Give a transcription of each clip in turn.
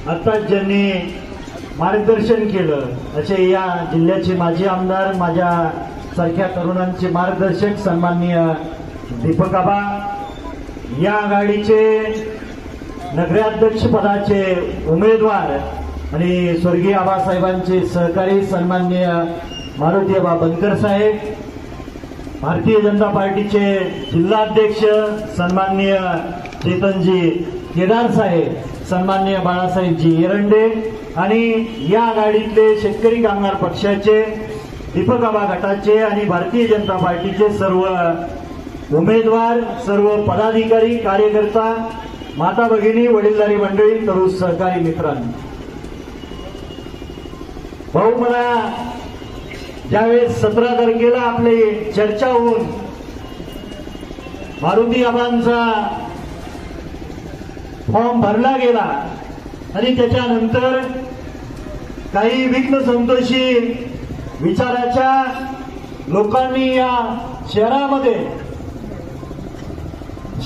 आता ज्यांनी मार्गदर्शन केलं असे या जिल्ह्याचे माजी आमदार, माझ्या सारख्या तरुणांचे मार्गदर्शक सन्माननीय दीपक आबा, या आघाडीचे नगराध्यक्ष पदाचे उमेदवार आणि स्वर्गीय आबासाहेबांचे सहकारी सन्माननीय मारुती आबा बनकर साहेब, भारतीय जनता पार्टीचे जिल्हाध्यक्ष सन्माननीय चेतनजी केदार साहेब, सन्माननीय बाळासाहेबजी एरंडे आणि या आघाडीतले शेतकरी कामगार पक्षाचे, दीपक आबा गटाचे आणि भारतीय जनता पार्टीचे सर्व उमेदवार, सर्व पदाधिकारी, कार्यकर्ता, माता भगिनी, वडीलधारी मंडळी, तरुण सहकारी मित्रांनो, भाऊ, मला ज्यावेळेस 17 तारखेला आपली चर्चा होऊन मारुती आबांचा फॉर्म भरला गेला आणि त्याच्यानंतर काही विघ्न संतोषी विचाराच्या लोकांनी या शहरामध्ये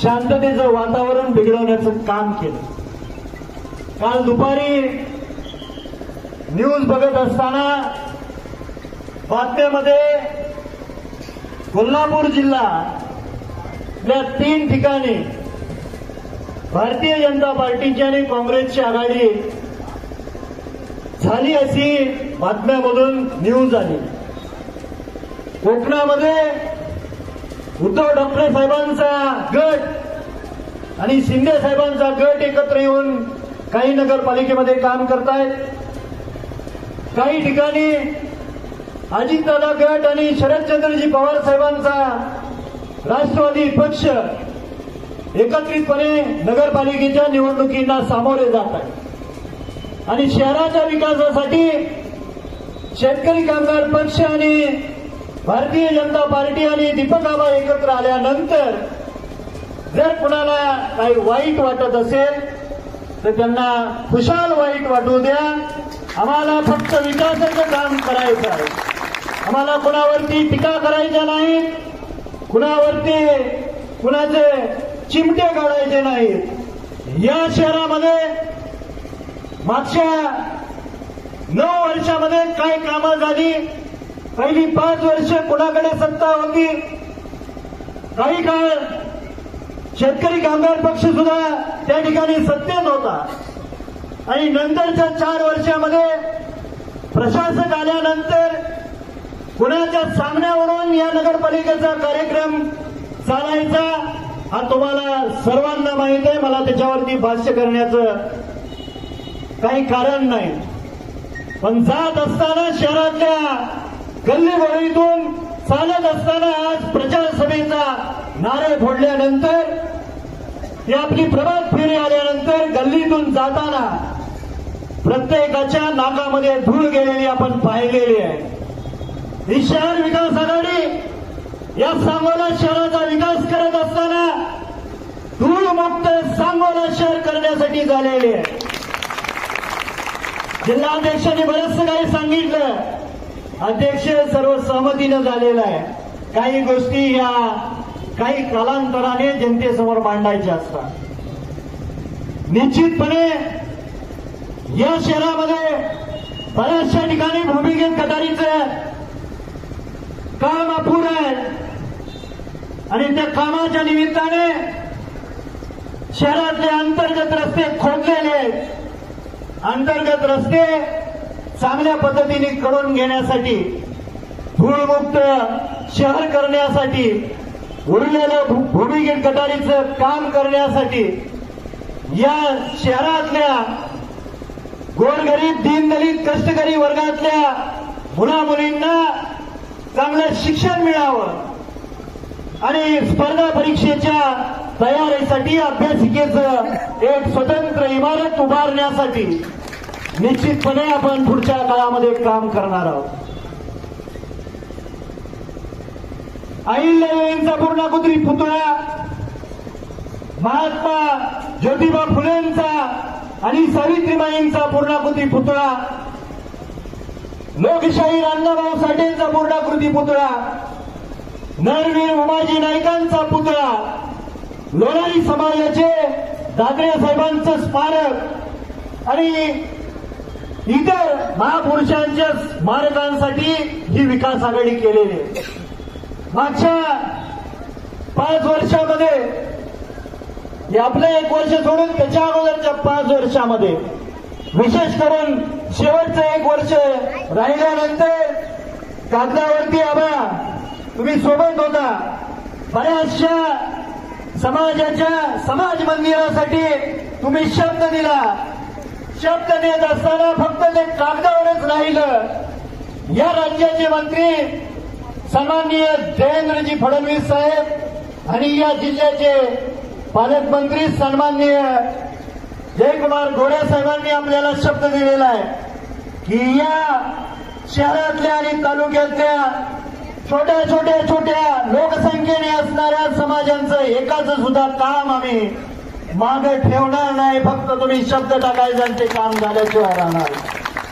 शांततेचं वातावरण बिघडवण्याचं काम केलं. काल दुपारी न्यूज बघत असताना बातम्यामध्ये कोल्हापूर जिल्ह्यातल्या 3 ठिकाणी भारतीय जनता पार्टीची आणि काँग्रेसची आघाडी झाली अशी बातम्यामधून न्यूज आली. कोकणामध्ये उद्धव ठाकरे साहेबांचा गट आणि शिंदे साहेबांचा गट एकत्र येऊन काही नगरपालिकेमध्ये काम करतायत. काही ठिकाणी अजितदादा गट आणि शरदचंद्रजी पवार साहेबांचा राष्ट्रवादी पक्ष एकत्रितपणे नगरपालिकेच्या निवडणुकींना सामोरे जात आहे आणि शहराच्या विकासासाठी शेतकरी कामगार पक्ष आणि भारतीय जनता पार्टी आणि दीपक आबा एकत्र आल्यानंतर जर कुणाला काही वाईट वाटत असेल तर त्यांना खुशाल वाईट वाटू द्या. आम्हाला फक्त विकासाचं काम करायचं आहे. आम्हाला कुणावरती टीका करायच्या नाहीत, कुणावरती कुणाचे चिमटे काढायचे नाहीत. या शहरामध्ये मागच्या 9 वर्षामध्ये काय कामं झाली, पहिली 5 वर्ष कुणाकडे सत्ता होती, काही काळ शेतकरी कामगार पक्ष सुद्धा त्या ठिकाणी सत्तेत होता आणि नंतरच्या 4 वर्षामध्ये प्रशासक आल्यानंतर कुणाच्या सांगण्यावरून या नगरपालिकेचा कार्यक्रम चालायचा हा तुम्हाला सर्वांना माहित आहे. मला त्याच्यावरती भाष्य करण्याचं काही कारण नाही. पण जात असताना शहरातल्या गल्लीबोळीतून चालत असताना आज प्रचार सभेचा नारे फोडल्यानंतर, ती आपली प्रभात फेरी आल्यानंतर गल्लीतून जाताना प्रत्येकाच्या नाकामध्ये धूळ गेलेली आपण पाहिलेली आहे. ही शहर विकास आघाडी या सांगोला शहराचा विकास करत असताना धूळमुक्त सांगोला शहर करण्यासाठी झालेली आहे. जिल्हाध्यक्षांनी बरंचसं काही सांगितलं, अध्यक्ष सर्व सहमतीनं झालेलं आहे. काही गोष्टी या काही कालांतराने जनतेसमोर मांडायच्या असतात. निश्चितपणे या शहरामध्ये बऱ्याचशा ठिकाणी भूमिगत गटारीचं काम अपुरं आहे आणि त्या कामाच्या निमित्ताने शहरातले अंतर्गत रस्ते खोदलेले आहेत. अंतर्गत रस्ते चांगल्या पद्धतीने करून घेण्यासाठी, धूळमुक्त शहर करण्यासाठी, उरलेलं भूमिगत गटारीचं काम करण्यासाठी या शहरातल्या गोरगरीब, दीनदलित, कष्टकरी वर्गातल्या मुलामुलींना चांगलं शिक्षण मिळावं आणि स्पर्धा परीक्षेच्या तयारीसाठी अभ्यासिकेचं एक स्वतंत्र इमारत उभारण्यासाठी निश्चितपणे आपण पुढच्या काळामध्ये काम करणार आहोत. अहिल्यादेवींचा पूर्णाकृती पुतळा, महात्मा ज्योतिबा फुलेंचा आणि सावित्रीबाईंचा पूर्णाकृती पुतळा, लोकशाहीर अण्णाभाऊ साठेंचा पूर्णाकृती पुतळा, नरवीर उमाजी नाईकांचा पुतळा, लोणारी समाजाचे दादरे साहेबांचं स्मारक आणि इतर महापुरुषांच्या स्मारकांसाठी ही विकास आघाडी केलेली आहे. मागच्या 5 वर्षामध्ये, हे आपलं 1 वर्ष सोडून त्याच्या अगोदरच्या 5 वर्षामध्ये, विशेष करून शेवटचं 1 वर्ष राहिल्यानंतर कागदावरती आबा तुम्ही सोबत होता, बऱ्याचशा समाजाच्या समाज मंदिरासाठी तुम्ही शब्द दिला. शब्द देत असताना फक्त ते कागदावरच राहिलं. या राज्याचे मंत्री सन्माननीय देवेंद्रजी फडणवीस साहेब आणि या जिल्ह्याचे पालकमंत्री सन्माननीय जयकुमार गोरे साहेबांनी आपल्याला शब्द दिलेला आहे की या शहरातल्या आणि तालुक्यातल्या छोट्या लोकसंख्येने असणाऱ्या समाजांचं एकाच सुद्धा काम आम्ही मागे ठेवणार नाही. फक्त तुम्ही शब्द टाकायचं आणि ते काम झाल्याशिवाय राहणार.